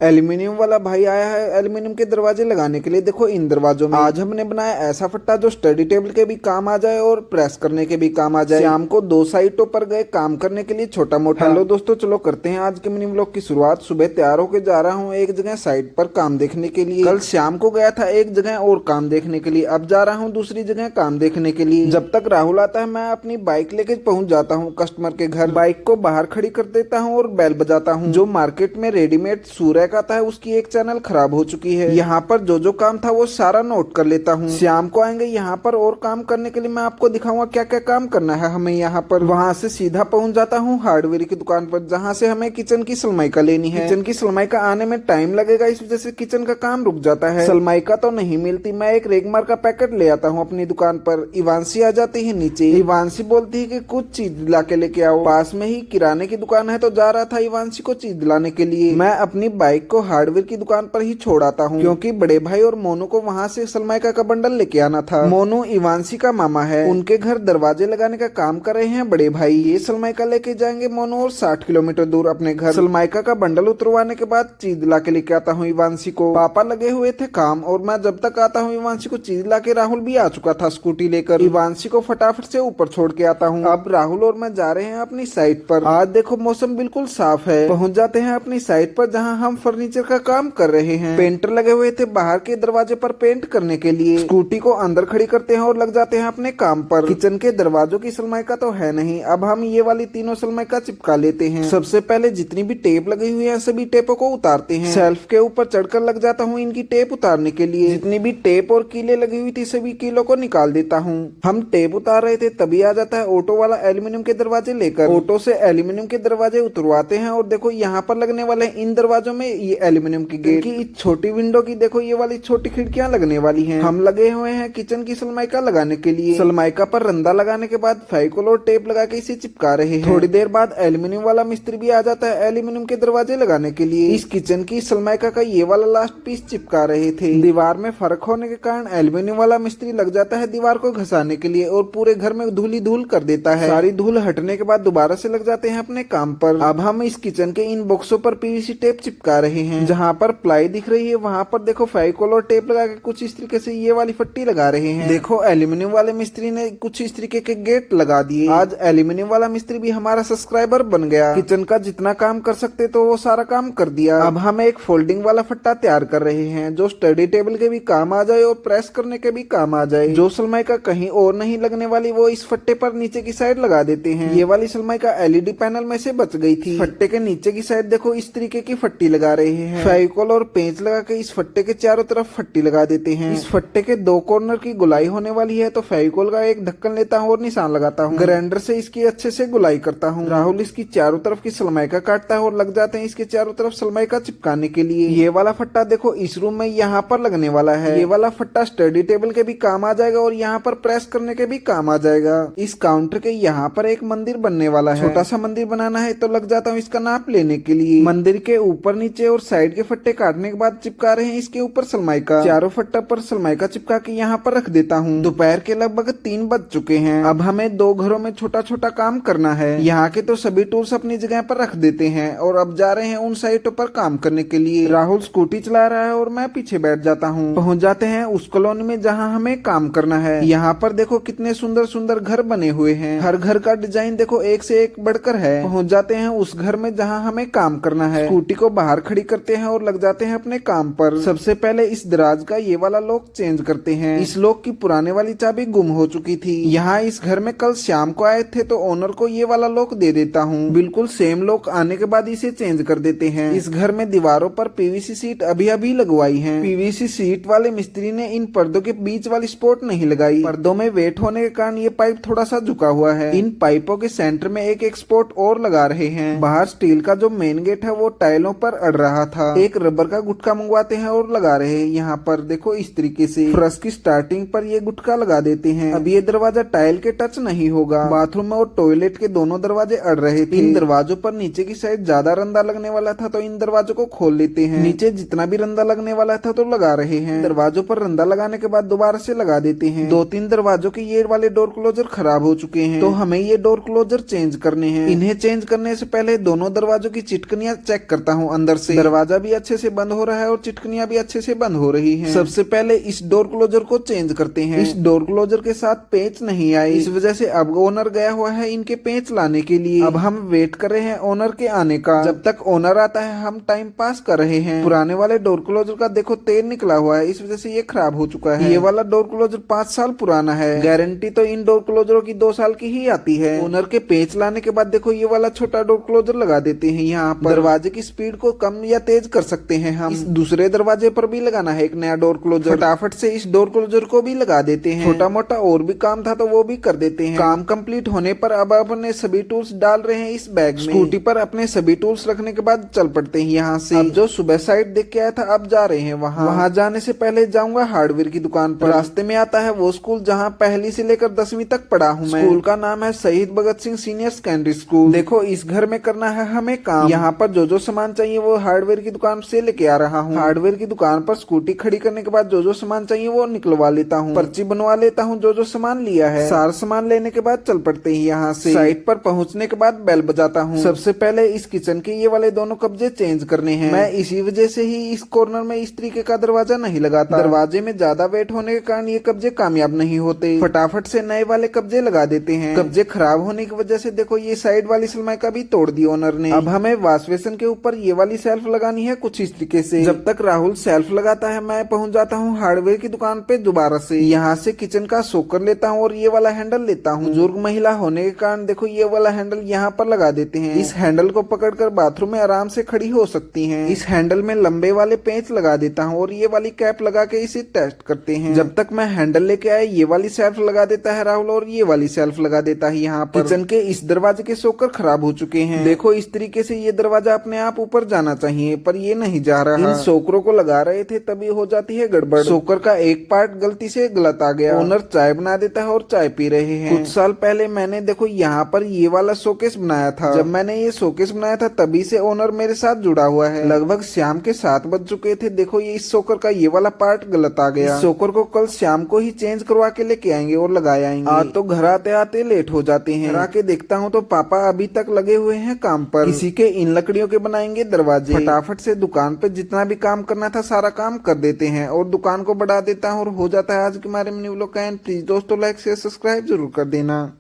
Aluminium वाला भाई आया है एल्यूमिनियम के दरवाजे लगाने के लिए। देखो इन दरवाजों में आज हमने बनाया ऐसा फट्टा जो स्टडी टेबल के भी काम आ जाए और प्रेस करने के भी काम आ जाए। शाम को दो साइटों पर गए काम करने के लिए छोटा मोटा। हेलो दोस्तों, चलो करते हैं आज के मिनी व्लॉग की शुरुआत। सुबह तैयार होकर जा रहा हूँ एक जगह साइट पर काम देखने के लिए। कल शाम को गया था एक जगह और काम देखने के लिए, अब जा रहा हूँ दूसरी जगह काम देखने के लिए। जब तक राहुल आता है मैं अपनी बाइक लेके पहुंच जाता हूँ कस्टमर के घर। बाइक को बाहर खड़ी कर देता हूँ और बैल बजाता हूँ। जो मार्केट में रेडीमेड सूर्य का था उसकी एक चैनल खराब हो चुकी है। यहाँ पर जो काम था वो सारा नोट कर लेता हूँ। शाम को आएंगे यहाँ पर और काम करने के लिए। मैं आपको दिखाऊंगा क्या क्या काम करना है हमें यहाँ पर। वहाँ से सीधा पहुंच जाता हूँ हार्डवेयर की दुकान पर, जहाँ से हमें किचन की सलमाइका लेनी है। किचन की सलमाइका आने में टाइम लगेगा, इस वजह से किचन का काम रुक जाता है। सलमाइका तो नहीं मिलती, मैं एक रेगमार का पैकेट ले आता हूँ अपनी दुकान पर। इवांशी आ जाती है नीचे। इवांशी बोलती है कि कुछ चीज ला के लेके आओ। पास में ही किराने की दुकान है तो जा रहा था इवांशी को चीज लाने के लिए। मैं अपनी बाइक को हार्डवेयर की दुकान पर ही छोड़ आता हूँ, क्योंकि बड़े भाई और मोनू को वहाँ से सलमाइका का बंडल लेके आना था। मोनू इवांशी का मामा है, उनके घर दरवाजे लगाने का काम कर रहे हैं बड़े भाई। ये सलमाइका लेके जाएंगे मोनू और 60 किलोमीटर दूर अपने घर। सलमाइका का बंडल उतरवाने के बाद चीज ला के लेके आता हूँ इवांशी को। पापा लगे हुए थे काम और मैं जब तक आता हूँ इवांशी को चीज ला के, राहुल भी आ चुका था स्कूटी लेकर। इवांशी को फटाफट से ऊपर छोड़ के आता हूँ। अब राहुल और मैं जा रहे हैं अपनी साइट पर। आज देखो मौसम बिल्कुल साफ है। पहुंच जाते हैं अपनी साइट पर जहाँ हम फर्नीचर का काम कर रहे हैं। पेंटर लगे हुए थे बाहर के दरवाजे पर पेंट करने के लिए। स्कूटी को अंदर खड़ी करते हैं और लग जाते हैं अपने काम पर। किचन के दरवाजों की सलमाइका तो है नहीं, अब हम ये वाली तीनों सलमाइका चिपका लेते हैं। सबसे पहले जितनी भी टेप लगी हुई है सभी टेपों को उतारते हैं। शेल्फ के ऊपर चढ़कर लग जाता हूँ इनकी टेप उतारने के लिए। जितनी भी टेप और कीले लगी हुई थी सभी कीलों को निकाल देता हूँ। हम टेप उतार रहे थे तभी आ जाता है ऑटो वाला एल्यूमिनियम के दरवाजे लेकर। ऑटो से एल्यूमिनियम के दरवाजे उतरवाते हैं और देखो यहाँ पर लगने वाले इन दरवाजों में ये एल्यूमिनियम की गेट की छोटी विंडो की देखो ये वाली छोटी खिड़कियां लगने वाली हैं। हम लगे हुए हैं किचन की सलमाइका लगाने के लिए। सलमाइका पर रंदा लगाने के बाद फेविकोल और टेप लगा के इसे चिपका रहे हैं। थोड़ी देर बाद एल्यूमिनियम वाला मिस्त्री भी आ जाता है एल्यूमिनियम के दरवाजे लगाने के लिए। इस किचन की सलमाइका का ये वाला लास्ट पीस चिपका रहे थे। दीवार में फर्क होने के कारण एल्यूमिनियम वाला मिस्त्री लग जाता है दीवार को घसाने के लिए और पूरे घर में धूल ही धूल कर देता है। सारी धूल हटने के बाद दोबारा से लग जाते हैं अपने काम पर। अब हम इस किचन के इन बॉक्सों पर पीवीसी टेप चिपका रहे हैं। जहाँ पर प्लाई दिख रही है वहाँ पर देखो फेविकोल और टेप लगा के कुछ इस तरीके से ये वाली पट्टी लगा रहे हैं। देखो एल्यूमिनियम वाले मिस्त्री ने कुछ इस तरीके के गेट लगा दिए। आज एल्यूमिनियम वाला मिस्त्री भी हमारा सब्सक्राइबर बन गया। किचन का जितना काम कर सकते तो वो सारा काम कर दिया। अब हम एक फोल्डिंग वाला फट्टा तैयार कर रहे हैं जो स्टडी टेबल के भी काम आ जाए और प्रेस करने के भी काम आ जाए। जो सलमाइका कहीं और नहीं लगने वाली वो इस फट्टे पर नीचे की साइड लगा देते हैं। ये वाली सलमाइका एलईडी पैनल में से बच गई थी। फट्टे के नीचे की साइड देखो इस तरीके की फट्टी लगा रहे हैं। फेविकोल और पेंच लगा के इस फट्टे के चारों तरफ फट्टी लगा देते हैं। इस फट्टे के दो कॉर्नर की गुलाई होने वाली है तो फेविकोल का एक ढक्कन लेता हूँ और निशान लगाता हूँ। ग्राइंडर से इसकी अच्छे से गुलाई करता हूँ। राहुल इसकी चारों तरफ की सलमाइका काटता है और लग जाते हैं इसके चारों तरफ सलमाइका चिपकाने के लिए। ये वाला फट्टा देखो इस रूम में यहाँ पर लगने वाला है। ये वाला फट्टा स्टडी टेबल के भी काम आ जाएगा और यहाँ पर प्रेस करने के भी काम आ जाएगा। इस काउंटर के यहाँ पर एक मंदिर बनने वाला है। छोटा सा मंदिर बनाना है तो लग जाता हूँ इसका नाप लेने के लिए। मंदिर के ऊपर नीचे और साइड के फट्टे काटने के बाद चिपका रहे हैं इसके ऊपर सलमाइका। चारों फट्टा पर सलमाइका चिपका के यहाँ पर रख देता हूँ। दोपहर के लगभग 3 बज चुके हैं। अब हमें 2 घरों में छोटा छोटा काम करना है। यहाँ के तो सभी टूल्स अपनी जगह पर रख देते हैं और अब जा रहे हैं उन साइटों पर काम करने के लिए। राहुल स्कूटी चला रहा है और मैं पीछे बैठ जाता हूँ। पहुँच जाते हैं उस कॉलोनी में जहाँ हमें काम करना है। यहाँ पर देखो कितने सुंदर सुंदर घर बने हुए हैं। हर घर का डिजाइन देखो एक से एक बढ़कर है। पहुँच जाते हैं उस घर में जहाँ हमें काम करना है। स्कूटी को बाहर खड़ी करते हैं और लग जाते हैं अपने काम पर। सबसे पहले इस दराज का ये वाला लॉक चेंज करते हैं। इस लॉक की पुराने वाली चाबी गुम हो चुकी थी। यहाँ इस घर में कल शाम को आए थे तो ओनर को ये वाला लॉक दे देता हूँ। बिल्कुल सेम लॉक आने के बाद इसे चेंज कर देते हैं। इस घर में दीवारों पर पीवीसी सीट अभी अभी लगवाई है। पीवीसी सीट वाले मिस्त्री ने इन पर्दों के बीच वाली स्पॉट नहीं लगाई। पर्दों में वेट होने के कारण ये पाइप थोड़ा सा झुका हुआ है। इन पाइपों के सेंटर में एक स्पॉट और लगा रहे हैं। बाहर स्टील का जो मेन गेट है वो टाइलों पर अड़ रहा था। एक रबर का गुटका मंगवाते हैं और लगा रहे हैं। यहाँ पर देखो इस तरीके से फर्श की स्टार्टिंग पर ये गुटका लगा देते हैं। अब ये दरवाजा टाइल के टच नहीं होगा। बाथरूम में और टॉयलेट के दोनों दरवाजे अड़ रहे थे। इन दरवाजों पर नीचे की साइड ज्यादा रंदा लगने वाला था तो इन दरवाजों को खोल लेते हैं। नीचे जितना भी रंदा लगने वाला था तो लगा रहे हैं। दरवाजों पर रंदा लगाने के बाद दोबारा से लगा देते हैं। 2-3 दरवाजों के ये वाले डोर क्लोजर खराब हो चुके हैं तो हमें ये डोर क्लोजर चेंज करने हैं। इन्हें चेंज करने से पहले दोनों दरवाजों की चिटकनियां चेक करता हूँ अंदर से। दरवाजा भी अच्छे से बंद हो रहा है और चिटकनियां भी अच्छे से बंद हो रही हैं। सबसे पहले इस डोर क्लोजर को चेंज करते हैं। इस डोर क्लोजर के साथ पेंच नहीं आई, इस वजह से अब ओनर गया हुआ है इनके पेंच लाने के लिए। अब हम वेट कर रहे हैं ओनर के आने का। जब तक ओनर आता है हम टाइम पास कर रहे हैं। पुराने वाले डोर क्लोजर का देखो तेल निकला हुआ है, इस वजह से ये खराब हो चुका है। ये वाला डोर क्लोजर 5 साल पुराना है। गारंटी तो इन डोर क्लोजरों की 2 साल की ही आती है। ओनर के पेंच लाने के बाद देखो ये वाला छोटा डोर क्लोजर लगा देते हैं। यहाँ पर दरवाजे की स्पीड को कम या तेज कर सकते हैं हम। इस दूसरे दरवाजे पर भी लगाना है एक नया डोर क्लोजर। फटाफट से इस डोर क्लोजर को भी लगा देते हैं। छोटा मोटा और भी काम था तो वो भी कर देते हैं। काम कंप्लीट होने पर अब अपने सभी टूल्स डाल रहे हैं इस बैग में। स्कूटी पर अपने सभी टूल्स रखने के बाद चल पड़ते हैं यहाँ से। अब जो सुबह साइड देख के आया था अब जा रहे हैं वहाँ जाने से पहले जाऊंगा हार्डवेयर की दुकान पर। रास्ते में आता है वो स्कूल जहाँ पहली से लेकर 10वीं तक पढ़ा हूँ मैं। स्कूल का नाम है शहीद Bhagat Singh senior secondary school. देखो इस घर में करना है हमें काम। यहाँ पर जो सामान चाहिए वो हार्डवेयर की दुकान से लेके आ रहा हूँ। हार्डवेयर की दुकान पर स्कूटी खड़ी करने के बाद जो सामान चाहिए वो निकलवा लेता हूँ, पर्ची बनवा लेता हूँ जो सामान लिया है। सारा सामान लेने के बाद चल पड़ते हैं यहाँ से। साइट पर पहुँचने के बाद बेल बजाता हूँ। सबसे पहले इस किचन के ये वाले दोनों कब्जे चेंज करने हैं। मैं इसी वजह से ही इस कॉर्नर में इस तरीके का दरवाजा नहीं लगाता। दरवाजे में ज्यादा वेट होने के कारण ये कब्जे कामयाब नहीं होते। फटाफट से नए वाले कब्जे लगा देते हैं। कब्जे खराब होने की वजह से देखो ये साइड वाली सलमाई का भी तोड़ दी ओनर ने। अब हमें वॉश बेसिन के ऊपर ये वाली सेल्फ लगानी है कुछ इस तरीके से। जब तक राहुल सेल्फ लगाता है मैं पहुंच जाता हूँ हार्डवेयर की दुकान पे दोबारा से। यहाँ से किचन का सोकर लेता हूँ और ये वाला हैंडल लेता हूँ। बुजुर्ग महिला होने के कारण देखो ये वाला हैंडल यहाँ पर लगा देते हैं। इस हैंडल को पकड़कर बाथरूम में आराम से खड़ी हो सकती हैं। इस हैंडल में लंबे वाले पेंच लगा देता हूँ और ये वाली कैप लगा के इसे टेस्ट करते हैं। जब तक मैं हैंडल लेके आया ये वाली सेल्फ लगा देता है राहुल और ये वाली सेल्फ लगा देता है यहाँ पर। किचन के इस दरवाजे के सोकर खराब हो चुके हैं। देखो इस तरीके से ये दरवाजा अपने आप ऊपर जाना चाहिए पर ये नहीं जा रहा। इन सोकरों को लगा रहे थे तभी हो जाती है गड़बड़। सोकर का एक पार्ट गलती से गलत आ गया। ओनर चाय बना देता है और चाय पी रहे हैं। कुछ साल पहले मैंने देखो यहाँ पर ये वाला शोकेस बनाया था। जब मैंने ये शोकेस बनाया था तभी से ओनर मेरे साथ जुड़ा हुआ है। लगभग शाम के 7 बज चुके थे। देखो ये इस सोकर का ये वाला पार्ट गलत आ गया। इस सोकर को कल शाम को ही चेंज करवा के लेके आएंगे और लगाए आएंगे। आज तो घर आते आते लेट हो जाते हैं। आके देखता हूँ तो पापा अभी तक लगे हुए हैं काम पर। किसी के इन लकड़ियों के बनाएंगे दरवाजे। फटाफट से दुकान पे जितना भी काम करना था सारा काम कर देते हैं और दुकान को बढ़ा देता हूँ और हो जाता है आज के हमारे न्यू व्लॉग का एंड। प्लीज दोस्तों लाइक शेयर सब्सक्राइब जरूर कर देना।